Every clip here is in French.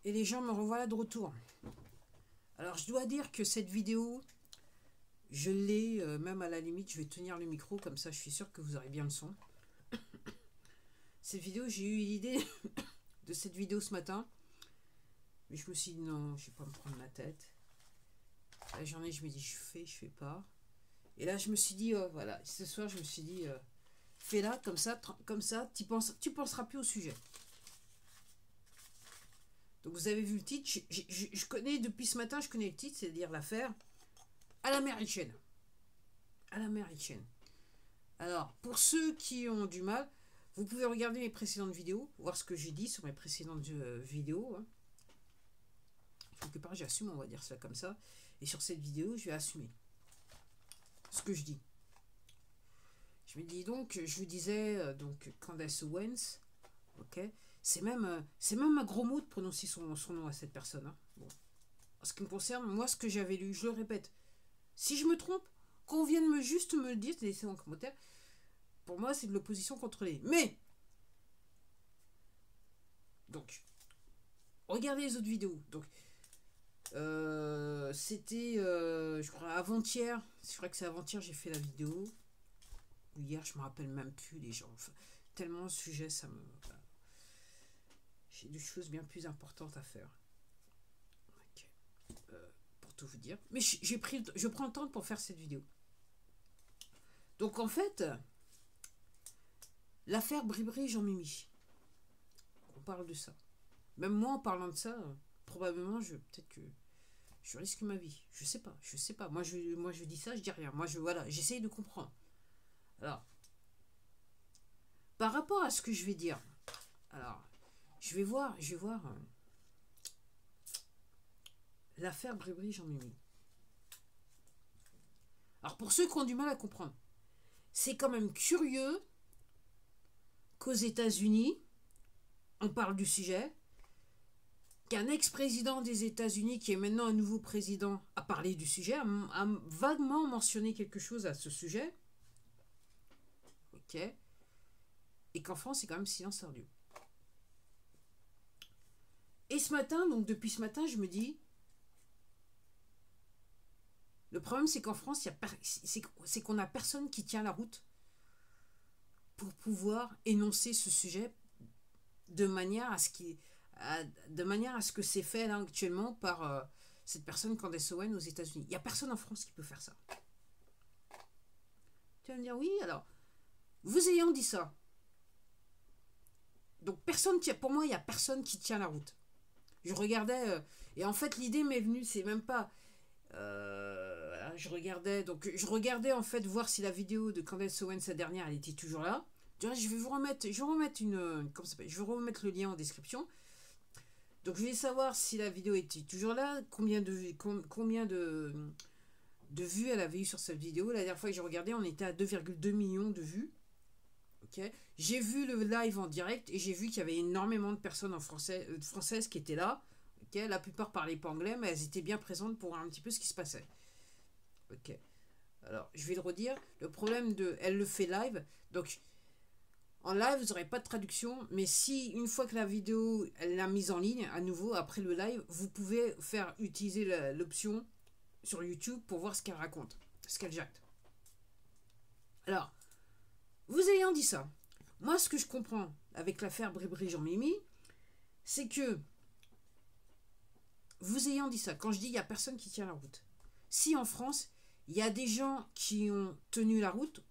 Et les gens me revoilà de retour. Alors je dois dire que cette vidéo, je l'ai, même à la limite, je vais tenir le micro, comme ça je suis sûr que vous aurez bien le son. Cette vidéo, j'ai eu l'idée de cette vidéo ce matin. Mais je me suis dit non, je vais pas me prendre la tête. La journée, je me dis je fais pas. Et là, je me suis dit, voilà, ce soir, je me suis dit, fais-la comme ça, tu penseras plus au sujet. Donc vous avez vu le titre, je connais depuis ce matin, je connais le titre, c'est-à-dire l'affaire à l'américaine. À l'américaine. Alors, pour ceux qui ont du mal, vous pouvez regarder mes précédentes vidéos, voir ce que j'ai dit sur mes précédentes vidéos. Hein. Quelque part, j'assume, on va dire ça comme ça. Et sur cette vidéo, je vais assumer ce que je dis. Je me dis donc, je vous disais, donc Candace Owens, ok, c'est même un gros mot de prononcer son nom à cette personne. Hein. Bon. En ce qui me concerne, moi, ce que j'avais lu, je le répète, si je me trompe, qu'on vienne juste me le dire, laissez en commentaire. Pour moi, c'est de l'opposition contrôlée. Mais, donc, regardez les autres vidéos. Donc, c'était, je crois, avant-hier. Je crois que c'est avant-hier, j'ai fait la vidéo. Ou hier, je me rappelle même plus, les gens. Enfin, tellement le sujet, ça me... Voilà. J'ai des choses bien plus importantes à faire. Okay. Pour tout vous dire. Mais je prends le temps pour faire cette vidéo. Donc, en fait, l'affaire Bribri Jean-Mimi. On parle de ça. Même moi, en parlant de ça, probablement, peut-être que je risque ma vie. Je sais pas. Moi, je dis ça, je dis rien. Moi, voilà, j'essaye de comprendre. Alors, par rapport à ce que je vais dire, alors, je vais voir l'affaire Bribri Jean-Mimi. Alors, pour ceux qui ont du mal à comprendre, c'est quand même curieux qu'aux États-Unis, on parle du sujet, qu'un ex-président des États-Unis, qui est maintenant un nouveau président, a parlé du sujet, a vaguement mentionné quelque chose à ce sujet. Ok. Et qu'en France, c'est quand même silence radio. Et ce matin, donc depuis ce matin, je me dis, le problème c'est qu'en France, c'est qu'on n'a personne qui tient la route pour pouvoir énoncer ce sujet de manière à ce que c'est fait là actuellement par cette personne Candace Owens aux États-Unis. Il n'y a personne en France qui peut faire ça. Tu vas me dire, oui, alors, vous ayant dit ça, donc pour moi, il n'y a personne qui tient la route. Je regardais, et en fait, l'idée m'est venue, c'est même pas... voilà, je regardais en fait voir si la vidéo de Candace Owens, sa dernière, elle était toujours là. Je vais remettre le lien en description. Donc je voulais savoir si la vidéo était toujours là, combien de vues elle avait eu sur cette vidéo. La dernière fois que j'ai regardé, on était à 2,2 millions de vues. Okay. J'ai vu le live en direct et j'ai vu qu'il y avait énormément de personnes françaises qui étaient là. Okay. La plupart parlaient pas anglais, mais elles étaient bien présentes pour voir un petit peu ce qui se passait. Ok. Alors, je vais le redire. Le problème elle le fait live. Donc, en live, vous n'aurez pas de traduction. Mais si, une fois que la vidéo, elle l'a mise en ligne, à nouveau, après le live, vous pouvez utiliser l'option sur YouTube pour voir ce qu'elle raconte, ce qu'elle jette. Alors, vous ayant dit ça, moi, ce que je comprends avec l'affaire Bribri Jean-Mimi, c'est que, vous ayant dit ça, quand je dis il n'y a personne qui tient la route, si en France, il y a des gens qui ont tenu la route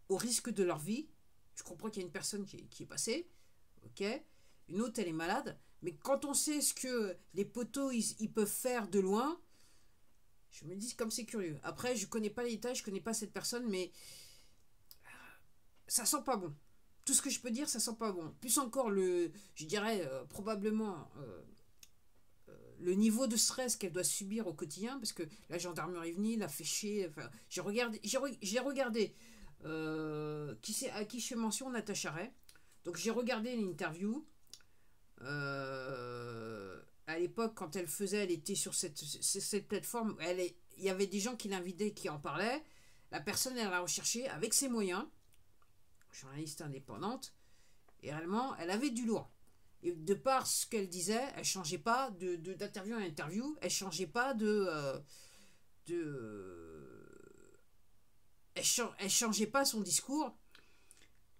au risque de leur vie, je comprends qu'il y a une personne qui est passée, ok, une autre elle est malade, mais quand on sait ce que les poteaux ils peuvent faire de loin, je me dis comme c'est curieux. Après, je connais pas les détails, je connais pas cette personne, mais ça sent pas bon. Tout ce que je peux dire, ça sent pas bon. Plus encore, je dirais probablement le niveau de stress qu'elle doit subir au quotidien, parce que la gendarmerie est venue, l'a fait chier. Enfin, j'ai regardé à qui je fais mention, Natacha Ray. Donc j'ai regardé l'interview. À l'époque, quand elle était sur cette plateforme, il y avait des gens qui l'invitaient, qui en parlaient. La personne, elle a recherché avec ses moyens, journaliste indépendante, et réellement, elle avait du lourd. Et de par ce qu'elle disait, elle changeait pas d'interview en interview, elle changeait pas elle changeait pas son discours.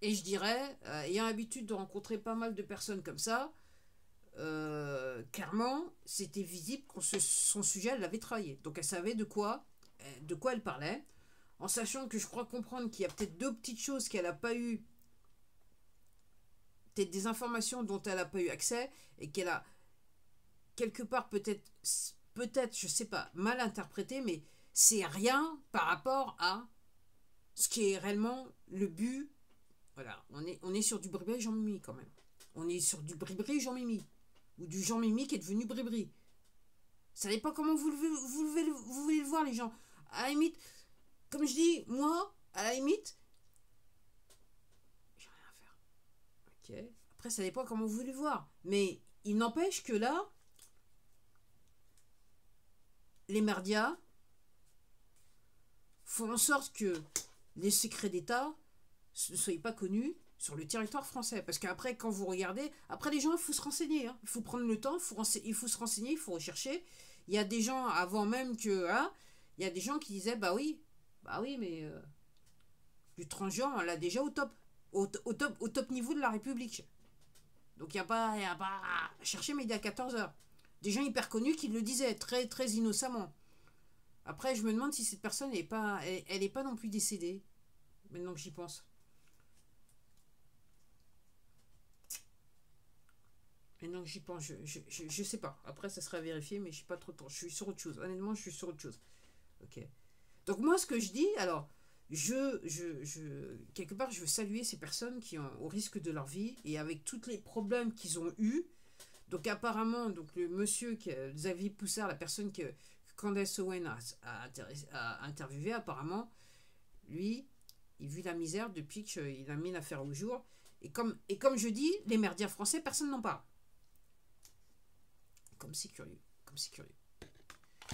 Et je dirais, ayant l'habitude de rencontrer pas mal de personnes comme ça, clairement, c'était visible que son sujet, elle l'avait travaillé. Donc elle savait de quoi elle parlait, en sachant que je crois comprendre qu'il y a peut-être deux petites choses qu'elle n'a pas eu, peut-être des informations dont elle n'a pas eu accès, et qu'elle a quelque part peut-être, je sais pas, mal interprété, mais c'est rien par rapport à ce qui est réellement le but. Voilà, on est sur du Bribri Jean-Mimi quand même. On est sur du Bribri Jean-Mimi. Ou du Jean-Mimi qui est devenu Bribri. Vous savez pas comment vous voulez le voir, les gens. À la limite, comme je dis, moi, à la limite, j'ai rien à faire. Ok. Après, ça dépend comment vous voulez le voir. Mais il n'empêche que là, les merdias font en sorte que les secrets d'État ne soient pas connus sur le territoire français. Parce qu'après, quand vous regardez, après les gens, il faut se renseigner. Hein. Il faut prendre le temps, il faut se renseigner, il faut rechercher. Il y a des gens, avant même que... Hein, il y a des gens qui disaient, bah oui, mais le transgenre, on l'a déjà au top. Au top niveau de la République. Donc il n'y a pas à chercher, mais il est à 14h. Des gens hyper connus qui le disaient, très, très innocemment. Après, je me demande si cette personne n'est pas... Elle n'est pas non plus décédée. Maintenant que j'y pense. Maintenant que j'y pense, je sais pas. Après, ça sera vérifié, mais je n'ai pas trop de temps. Je suis sur autre chose. Honnêtement, je suis sur autre chose. Ok. Donc moi, ce que je dis, alors, quelque part, je veux saluer ces personnes qui ont, au risque de leur vie, et avec tous les problèmes qu'ils ont eus. Donc apparemment, donc le monsieur, Xavier Poussard, la personne que Candace Owen a interviewé, apparemment, lui, il vit la misère depuis qu'il a mis l'affaire au jour. Et comme je dis, les merdias français, personne n'en parle. Comme c'est curieux.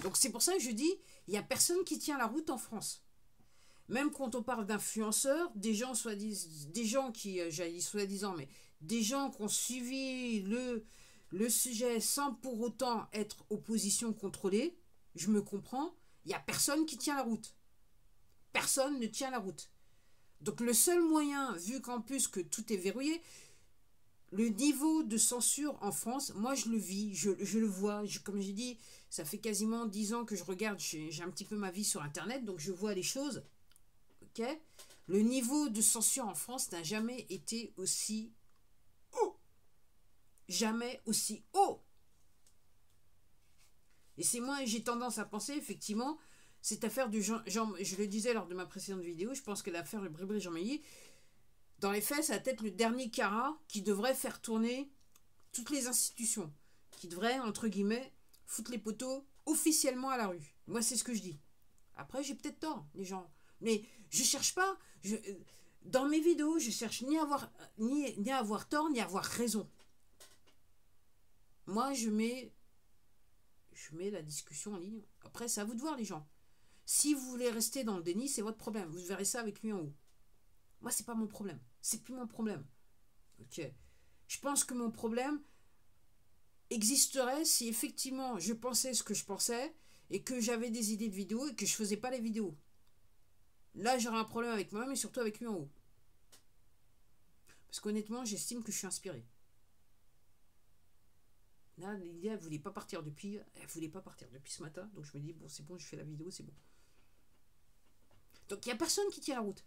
Donc c'est pour ça que je dis, il n'y a personne qui tient la route en France. Même quand on parle d'influenceurs, des gens qui, j'allais dire soi-disant, mais des gens qui ont suivi le sujet sans pour autant être opposition contrôlée, je me comprends, il n'y a personne qui tient la route. Personne ne tient la route. Donc le seul moyen, vu qu'en plus que tout est verrouillé, le niveau de censure en France, moi je le vis, je le vois, comme j'ai dit, ça fait quasiment 10 ans que je regarde, j'ai un petit peu ma vie sur Internet, donc je vois les choses. Ok ? Le niveau de censure en France n'a jamais été aussi haut. Jamais aussi haut. Et c'est moi, j'ai tendance à penser, effectivement, cette affaire du je le disais lors de ma précédente vidéo, je pense que l'affaire de Bribri Jean-Mimi, dans les faits, ça va être le dernier carat qui devrait faire tourner toutes les institutions, qui devrait, entre guillemets, foutre les poteaux officiellement à la rue. Moi, c'est ce que je dis. Après, j'ai peut-être tort, les gens. Mais je cherche pas. Dans mes vidéos, je cherche ni à avoir tort, ni à avoir raison. Moi, je mets la discussion en ligne. Après, c'est à vous de voir, les gens. Si vous voulez rester dans le déni, c'est votre problème. Vous verrez ça avec lui en haut. Moi, c'est pas mon problème. C'est plus mon problème. Ok. Je pense que mon problème existerait si effectivement je pensais ce que je pensais et que j'avais des idées de vidéos et que je faisais pas les vidéos. Là, j'aurais un problème avec moi-même et surtout avec lui en haut. Parce qu'honnêtement, j'estime que je suis inspiré. Là, l'idée, elle voulait pas partir depuis ce matin. Donc je me dis, bon, c'est bon, je fais la vidéo, c'est bon. Donc il n'y a personne qui tient la route.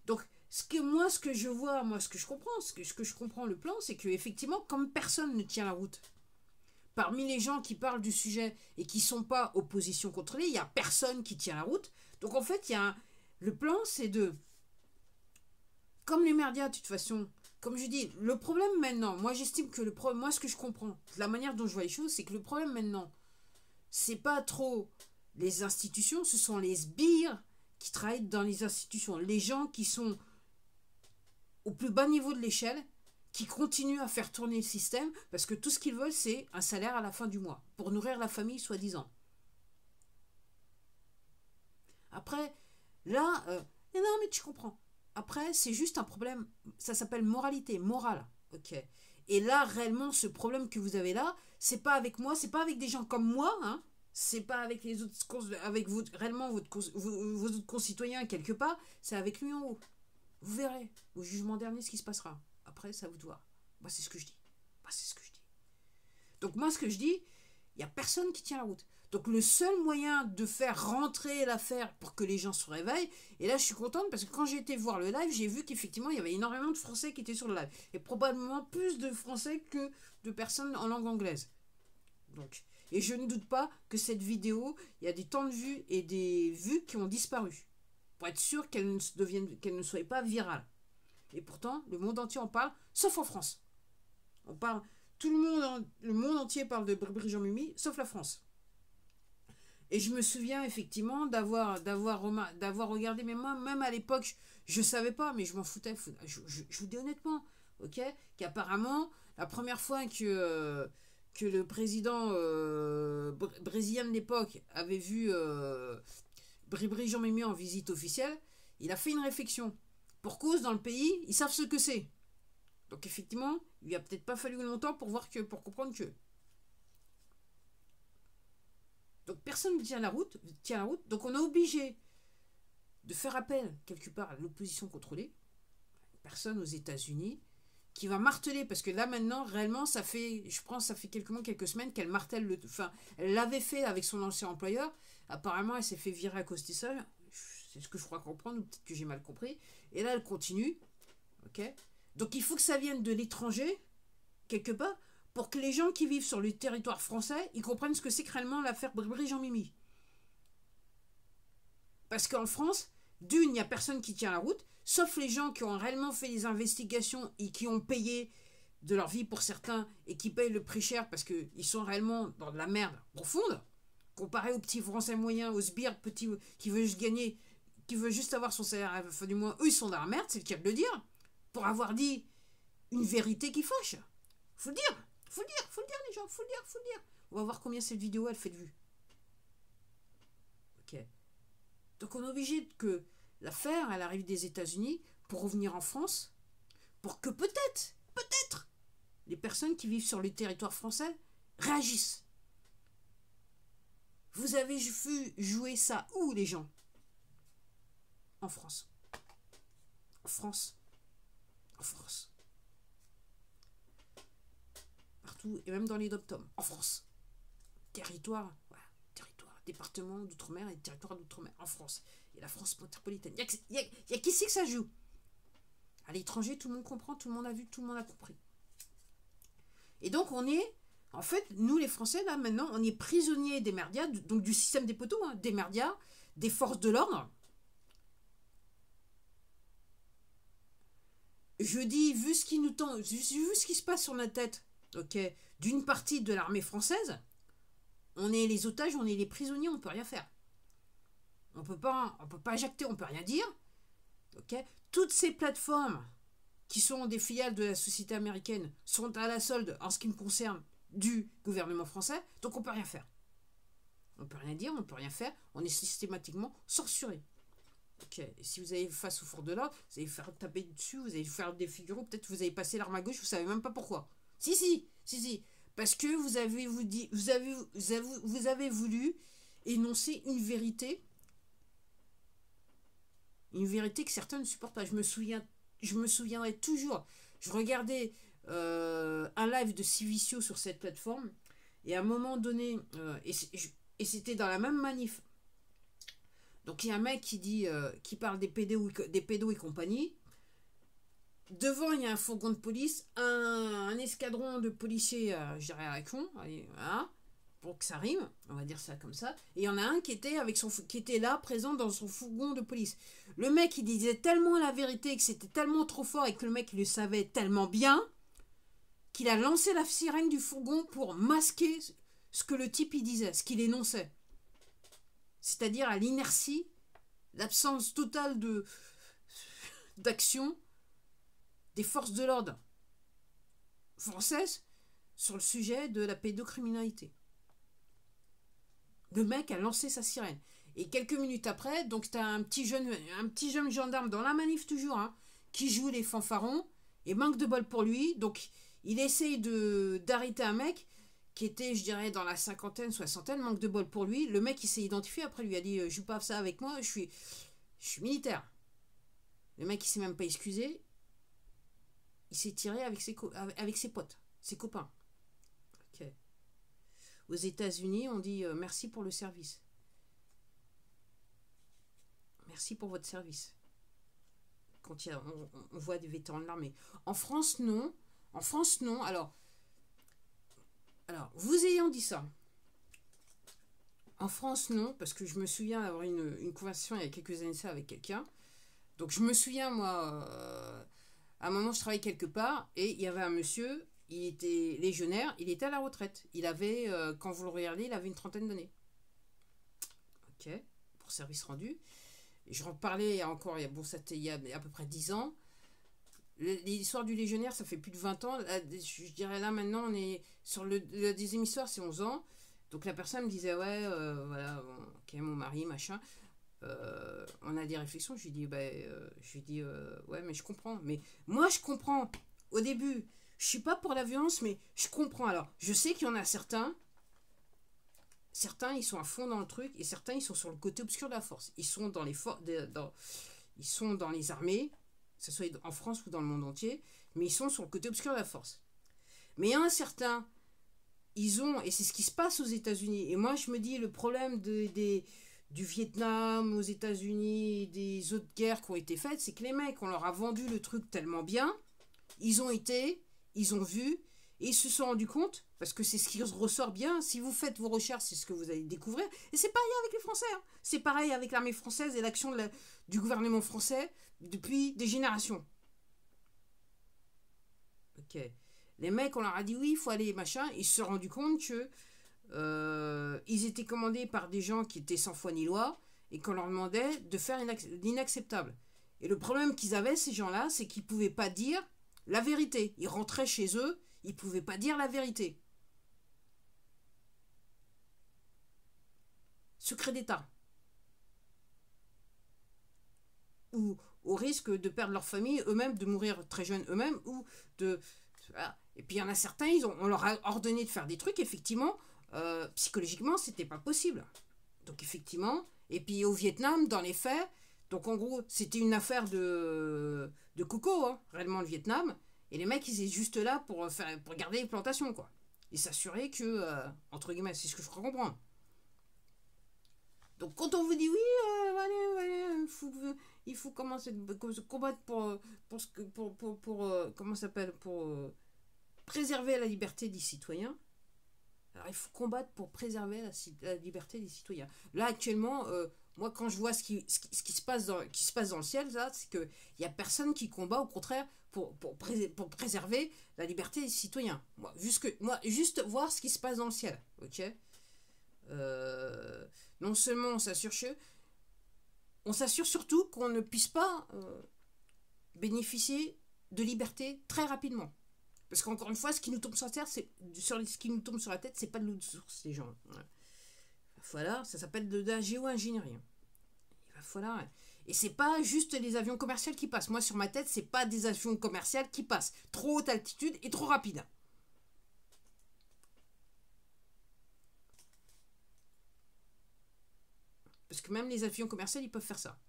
Donc ce que je vois, ce que je comprends, ce que je comprends le plan, c'est que effectivement, comme personne ne tient la route, parmi les gens qui parlent du sujet et qui sont pas opposition contrôlée, il n'y a personne qui tient la route. Donc en fait, le plan, c'est de... Comme les merdias, de toute façon, comme je dis, le problème maintenant, moi j'estime que moi ce que je comprends, la manière dont je vois les choses, c'est que le problème maintenant, c'est pas trop les institutions, ce sont les sbires qui travaillent dans les institutions, les gens qui sont au plus bas niveau de l'échelle, qui continuent à faire tourner le système, parce que tout ce qu'ils veulent, c'est un salaire à la fin du mois, pour nourrir la famille, soi-disant. Après, là, non, mais tu comprends. Après, c'est juste un problème, ça s'appelle morale. Ok. Et là, réellement, ce problème que vous avez là, c'est pas avec moi, c'est pas avec des gens comme moi, hein. C'est pas avec les autres, avec vous, réellement vos autres concitoyens quelque part, c'est avec lui en haut. Vous verrez, au jugement dernier, ce qui se passera. Après, c'est à vous de voir. Moi, c'est ce que je dis. Moi, c'est ce que je dis. Donc, moi, ce que je dis, il n'y a personne qui tient la route. Donc, le seul moyen de faire rentrer l'affaire pour que les gens se réveillent, et là, je suis contente parce que quand j'ai été voir le live, j'ai vu qu'effectivement, il y avait énormément de Français qui étaient sur le live. Et probablement plus de Français que de personnes en langue anglaise. Donc, et je ne doute pas que cette vidéo, il y a des temps de vues et des vues qui ont disparu. Pour être sûr qu'elle ne soit pas virale. Et pourtant, le monde entier en parle, sauf en France. On parle, le monde entier parle de Bribri Jean Mimi, sauf la France. Et je me souviens effectivement d'avoir regardé, mais moi, même à l'époque, je ne savais pas, mais je m'en foutais. Je vous dis honnêtement, ok, qu'apparemment, la première fois que le président brésilien de l'époque avait vu Bribri Jean Mimi en visite officielle, il a fait une réflexion. Pour cause, dans le pays, ils savent ce que c'est. Donc effectivement, il lui a peut-être pas fallu longtemps pour comprendre que. Donc personne ne tient la route. Donc on est obligé de faire appel quelque part à l'opposition contrôlée, une personne aux États-Unis, qui va marteler, parce que là maintenant, réellement, ça fait quelques semaines qu'elle martèle elle l'avait fait avec son ancien employeur. Apparemment, elle s'est fait virer à cause de ça. C'est ce que je crois comprendre, ou peut-être que j'ai mal compris. Et là, elle continue. Ok. Donc il faut que ça vienne de l'étranger, quelque part, pour que les gens qui vivent sur le territoire français, ils comprennent ce que c'est que réellement l'affaire Bribri Jean Mimi. Parce qu'en France, d'une, il n'y a personne qui tient la route, sauf les gens qui ont réellement fait des investigations et qui ont payé de leur vie pour certains et qui payent le prix cher parce qu'ils sont réellement dans de la merde profonde, comparé aux petits Français moyens, aux sbires petits qui veulent juste gagner, qui veulent juste avoir son salaire à la fin du mois. Eux, ils sont dans la merde, c'est le cas de le dire, pour avoir dit une vérité qui fâche. Faut le dire, les gens, faut le dire. On va voir combien cette vidéo elle fait de vues. Ok. Donc on est obligé que l'affaire, elle arrive des États-Unis pour revenir en France, pour que peut-être, les personnes qui vivent sur le territoire français réagissent. Vous avez vu jouer ça où, les gens? En France. En France. Partout, et même dans les dom-toms. En France. Territoire, voilà, département d'outre-mer et territoire d'outre-mer. En France. Et la France métropolitaine. Il y a qui c'est que ça joue? À l'étranger, tout le monde comprend, tout le monde a vu, tout le monde a compris. Et donc, on est... En fait, nous, les Français, là, maintenant, on est prisonniers des merdias, donc du système des poteaux, hein, des merdias, des forces de l'ordre. Je dis, vu ce qui se passe sur notre tête, ok, d'une partie de l'armée française, on est les otages, on est les prisonniers, on peut rien faire. On peut pas jacter, on peut rien dire. Ok, toutes ces plateformes qui sont des filiales de la société américaine sont à la solde en ce qui me concerne du gouvernement français, donc on peut rien faire. On peut rien dire, on peut rien faire, on est systématiquement censuré. Ok, et si vous allez face au fort de l'ordre, vous allez faire taper dessus, vous allez faire des figurants, peut-être vous allez passer l'arme à gauche, vous savez même pas pourquoi. Si, parce que vous avez voulu énoncer une vérité que certains ne supportent pas. Je me souviendrai toujours, je regardais un live de Civicio sur cette plateforme, et à un moment donné, et c'était dans la même manif. Donc il y a un mec qui parle des pédos et compagnie. Devant, il y a un fourgon de police, un escadron de policiers, je dirais à la con, hein, pour que ça rime, on va dire ça comme ça. Et il y en a un qui était là, présent dans son fourgon de police. Le mec, il disait tellement la vérité, que c'était tellement trop fort, et que le mec, il le savait tellement bien, qu'il a lancé la sirène du fourgon pour masquer ce que le type, il disait, ce qu'il énonçait. C'est-à-dire à l'inertie, l'absence totale d'action des forces de l'ordre françaises sur le sujet de la pédocriminalité. Le mec a lancé sa sirène. Et quelques minutes après, donc t'as un petit jeune gendarme dans la manif toujours, hein, qui joue les fanfarons, et manque de bol pour lui, donc Il essaye d'arrêter un mec qui était, je dirais, dans la cinquantaine, soixantaine, manque de bol pour lui. Le mec, il s'est identifié, après, lui a dit, joue pas ça avec moi, je suis militaire. Le mec, il s'est même pas excusé. Il s'est tiré avec ses potes, ses copains. Ok. Aux États-Unis, on dit merci pour le service. Merci pour votre service. Quand on voit des vétérans de l'armée. En France, non. En France, non. Alors, vous ayant dit ça, en France, non, parce que je me souviens d'avoir une conversation il y a quelques années ça avec quelqu'un. Donc, je me souviens, moi, à un moment, je travaillais quelque part et il y avait un monsieur, il était légionnaire, il était à la retraite. Il avait, quand vous le regardez, il avait une trentaine d'années. Ok, pour service rendu. Et je reparlais encore, il y a à peu près 10 ans. L'histoire du légionnaire, ça fait plus de 20 ans. Là, je dirais là, maintenant, on est sur la deuxième histoire, c'est 11 ans. Donc la personne me disait, ouais, voilà, ok, mon mari, machin. On a des réflexions. Je lui dis, ouais, mais je comprends. Mais moi, je comprends. Au début, je suis pas pour la violence, mais je comprends. Alors, je sais qu'il y en a certains, ils sont à fond dans le truc, et certains, ils sont sur le côté obscur de la force. Ils sont dans ils sont dans les armées, que ce soit en France ou dans le monde entier, mais ils sont sur le côté obscur de la force. Mais il y en a certains, et c'est ce qui se passe aux États-Unis. Et moi, je me dis, le problème du Vietnam aux États-Unis, des autres guerres qui ont été faites, c'est que les mecs, on leur a vendu le truc tellement bien, ils ont vu, et ils se sont rendus compte, parce que c'est ce qui ressort bien, si vous faites vos recherches, c'est ce que vous allez découvrir, et c'est pareil avec les Français, hein. C'est pareil avec l'armée française et l'action du gouvernement français depuis des générations. Ok. Les mecs, on leur a dit oui, il faut aller, machin, ils se sont rendus compte que ils étaient commandés par des gens qui étaient sans foi ni loi, et qu'on leur demandait de faire l'inacceptable. Et le problème qu'ils avaient, ces gens-là, c'est qu'ils ne pouvaient pas dire la vérité. Ils rentraient chez eux, ils ne pouvaient pas dire la vérité. Secret d'État. Ou au risque de perdre leur famille eux-mêmes, de mourir très jeunes eux-mêmes, ou de... Voilà. Et puis il y en a certains, on leur a ordonné de faire des trucs, effectivement, psychologiquement, c'était pas possible. Donc effectivement, et puis au Vietnam, dans les faits, donc en gros, c'était une affaire de coco, hein, réellement le Vietnam, et les mecs, ils étaient juste là pour garder les plantations, quoi. Et s'assurer que, entre guillemets, c'est ce que je crois comprendre. Donc quand on vous dit oui, il faut commencer se combattre comment ça s'appelle, pour préserver la liberté des citoyens. Alors il faut combattre pour préserver la liberté des citoyens. Là actuellement, moi quand je vois ce qui se passe dans le ciel, c'est qu'il n'y a personne qui combat, au contraire, pour préserver la liberté des citoyens. Moi, juste voir ce qui se passe dans le ciel. Ok. Non seulement on s'assure surtout qu'on ne puisse pas bénéficier de liberté très rapidement. Parce qu'encore une fois, ce qui nous tombe sur la terre, ce qui nous tombe sur la tête, c'est pas de l'eau de source, les gens. Voilà, ça s'appelle de la géo-ingénierie. Voilà. Et c'est pas juste les avions commerciaux qui passent. Moi, sur ma tête, c'est pas des avions commerciaux qui passent. Trop haute altitude et trop rapide. Parce que même les avions commerciaux, ils peuvent faire ça.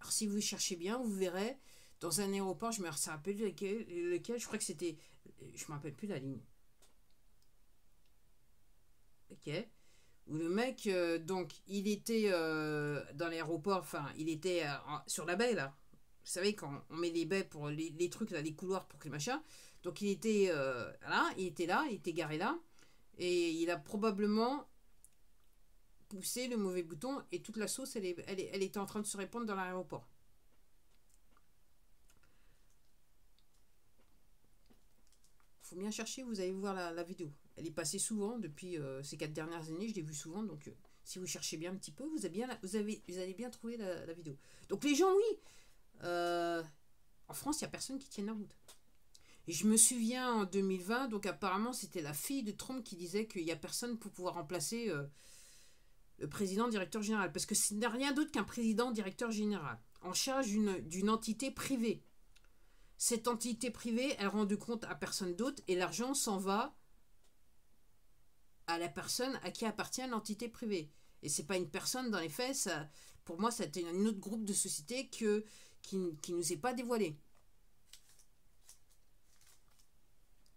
Alors si vous cherchez bien, vous verrez, dans un aéroport, je me rappelle lequel, je crois que c'était... Je me rappelle plus la ligne. Ok. Où le mec, donc, il était dans l'aéroport, enfin, il était sur la baie, là. Vous savez, quand on met les baies pour les trucs, là, les couloirs pour que les machins. Donc, il était là, il était garé là. Et il a probablement poussé le mauvais bouton et toute la sauce, elle était en train de se répandre dans l'aéroport. Faut bien chercher, vous allez voir la vidéo. Elle est passée souvent depuis ces 4 dernières années, je l'ai vue souvent, donc si vous cherchez bien un petit peu, vous allez bien trouver la vidéo. Donc les gens, oui, en France, il n'y a personne qui tienne la route. Et je me souviens en 2020, donc apparemment c'était la fille de Trump qui disait qu'il n'y a personne pour pouvoir remplacer le président directeur général, parce que ce n'est rien d'autre qu'un président directeur général, en charge d'une entité privée. cette entité privée, elle rend de compte à personne d'autre et l'argent s'en va à la personne à qui appartient l'entité privée. Et c'est pas une personne, dans les faits, ça, pour moi, c'était un autre groupe de société qui nous est pas dévoilé.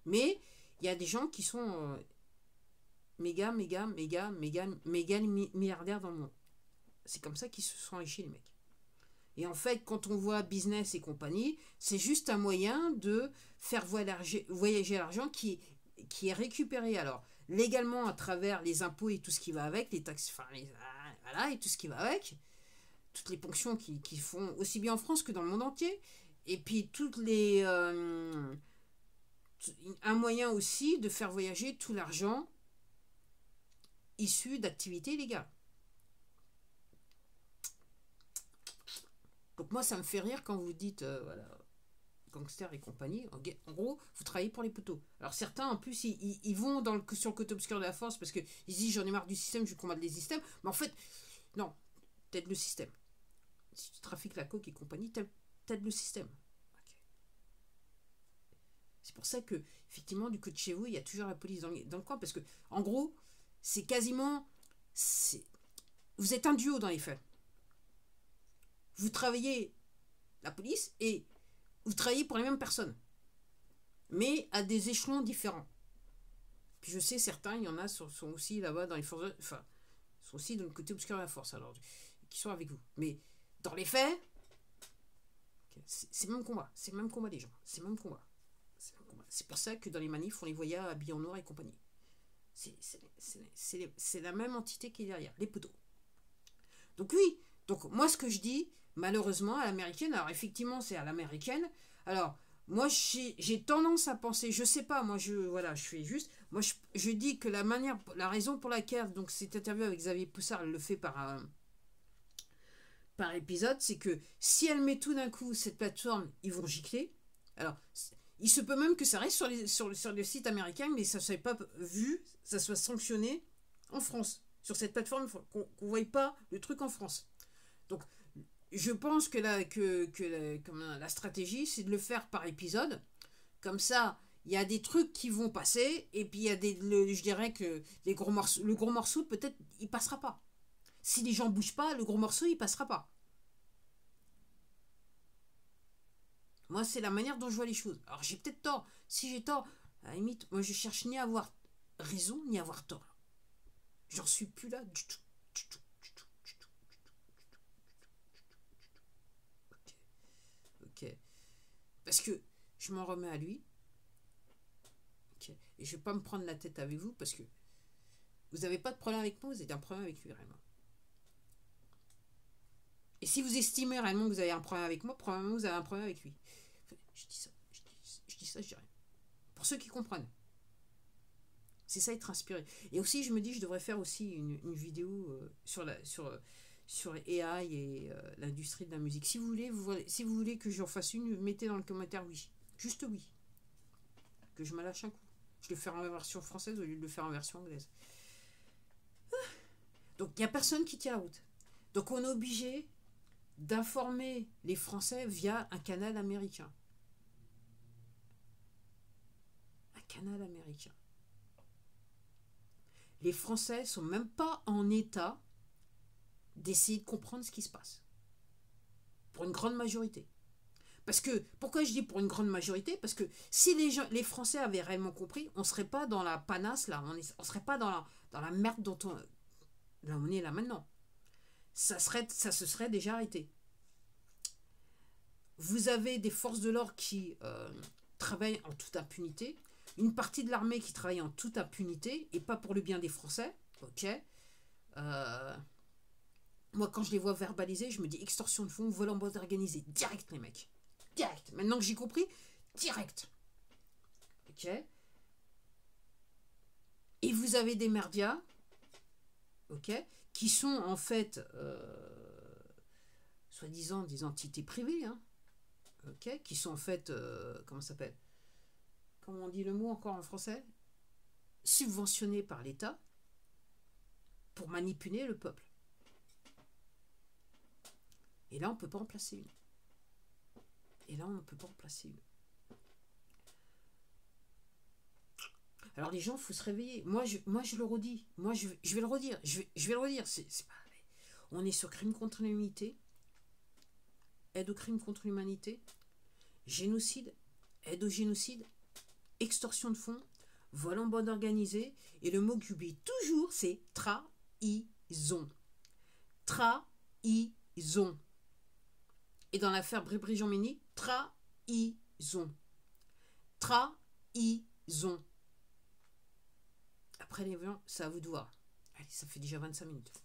Mais il y a des gens qui sont méga milliardaires dans le monde. C'est comme ça qu'ils se sont enrichis, les mecs. Et en fait, quand on voit business et compagnie, c'est juste un moyen de faire voyager l'argent qui est récupéré. Alors, légalement, à travers les impôts et tout ce qui va avec, les taxes, enfin, voilà, et tout ce qui va avec, toutes les ponctions qui font aussi bien en France que dans le monde entier. Et puis, un moyen aussi de faire voyager tout l'argent issu d'activités illégales. Donc moi, ça me fait rire quand vous dites, voilà, gangsters et compagnie. En gros, vous travaillez pour les poteaux. Alors certains, en plus, ils vont sur le côté obscur de la force parce qu'ils disent, j'en ai marre du système, je vais combattre les systèmes. Mais en fait, non, t'aides le système. Si tu trafiques la coke et compagnie, t'aides le système. Okay. C'est pour ça que, effectivement, du côté de chez vous, il y a toujours la police dans le coin. Parce que, en gros, c'est quasiment... vous êtes un duo dans les faits. Vous travaillez la police et vous travaillez pour les mêmes personnes, mais à des échelons différents. Puis je sais, certains, il y en a, sont aussi là-bas dans les forces, enfin, sont aussi dans le côté obscur de la force, alors, qui sont avec vous. Mais dans les faits, c'est le même combat. C'est le même combat, les gens. C'est le même combat. C'est pour ça que dans les manifs, on les voyait habillés en noir et compagnie. C'est la même entité qui est derrière, les poteaux. Donc oui, donc moi ce que je dis, malheureusement à l'américaine, alors effectivement c'est à l'américaine, alors moi j'ai tendance à penser, je sais pas, moi je fais juste, moi je dis que la raison pour laquelle donc cette interview avec Xavier Poussard, elle le fait par épisode, c'est que si elle met tout d'un coup cette plateforme, ils vont gicler. Alors il se peut même que ça reste sur le site américain, mais ça ne soit pas vu, ça soit sanctionné en France. Sur cette plateforme, qu'on ne voie pas le truc en France. Donc, je pense que la stratégie, c'est de le faire par épisode. Comme ça, il y a des trucs qui vont passer, et puis il y a je dirais que le gros morceau, peut-être, il passera pas. Si les gens bougent pas, le gros morceau, il passera pas. Moi, c'est la manière dont je vois les choses. Alors, j'ai peut-être tort. Si j'ai tort, à la limite, moi, je cherche ni à avoir raison, ni à avoir tort. J'en suis plus là du tout. Ok. Parce que je m'en remets à lui. Okay. Et je vais pas me prendre la tête avec vous parce que vous n'avez pas de problème avec moi, vous avez un problème avec lui réellement. Et si vous estimez réellement que vous avez un problème avec moi, probablement vous avez un problème avec lui. Je dis ça, je dis rien. Pour ceux qui comprennent. C'est ça, être inspiré. Et aussi, je me dis, je devrais faire aussi une vidéo sur AI et l'industrie de la musique. Si vous voulez que j'en fasse une, mettez dans le commentaire oui. Juste oui. Que je me lâche un coup. Je le fais en version française au lieu de le faire en version anglaise. Donc, il n'y a personne qui tient la route. Donc, on est obligé d'informer les Français via un canal américain. Un canal américain. Les Français sont même pas en état d'essayer de comprendre ce qui se passe. Pour une grande majorité. Parce que, pourquoi je dis pour une grande majorité? Parce que si les Français avaient réellement compris, on ne serait pas dans la panasse, là, on ne serait pas dans la merde dont on est là maintenant. Ça se serait déjà arrêté. Vous avez des forces de l'ordre qui travaillent en toute impunité, une partie de l'armée qui travaille en toute impunité, et pas pour le bien des Français, ok. Moi, quand je les vois verbaliser, je me dis extorsion de fonds, vol en bande organisée, direct les mecs. Direct. Maintenant que j'ai compris, direct. Ok. Et vous avez des merdias, ok, qui sont en fait, soi-disant des entités privées, hein, ok, qui sont en fait, comment ça s'appelle? Comment on dit le mot encore en français? Subventionnés par l'État pour manipuler le peuple. Et là, on ne peut pas en placer une. Alors les gens, il faut se réveiller. Moi, je le redis. Moi, je vais le redire. Je vais le redire. C'est pas... On est sur crime contre l'humanité, aide au crime contre l'humanité, génocide, aide au génocide, extorsion de fonds, vol en bande organisée. Et le mot que j'oublie toujours, c'est trahison. Trahison. Et dans l'affaire Brébré-Jean-Mini, trahison. Trahison. Après les violents, c'est à vous de voir. Allez, ça fait déjà 25 minutes.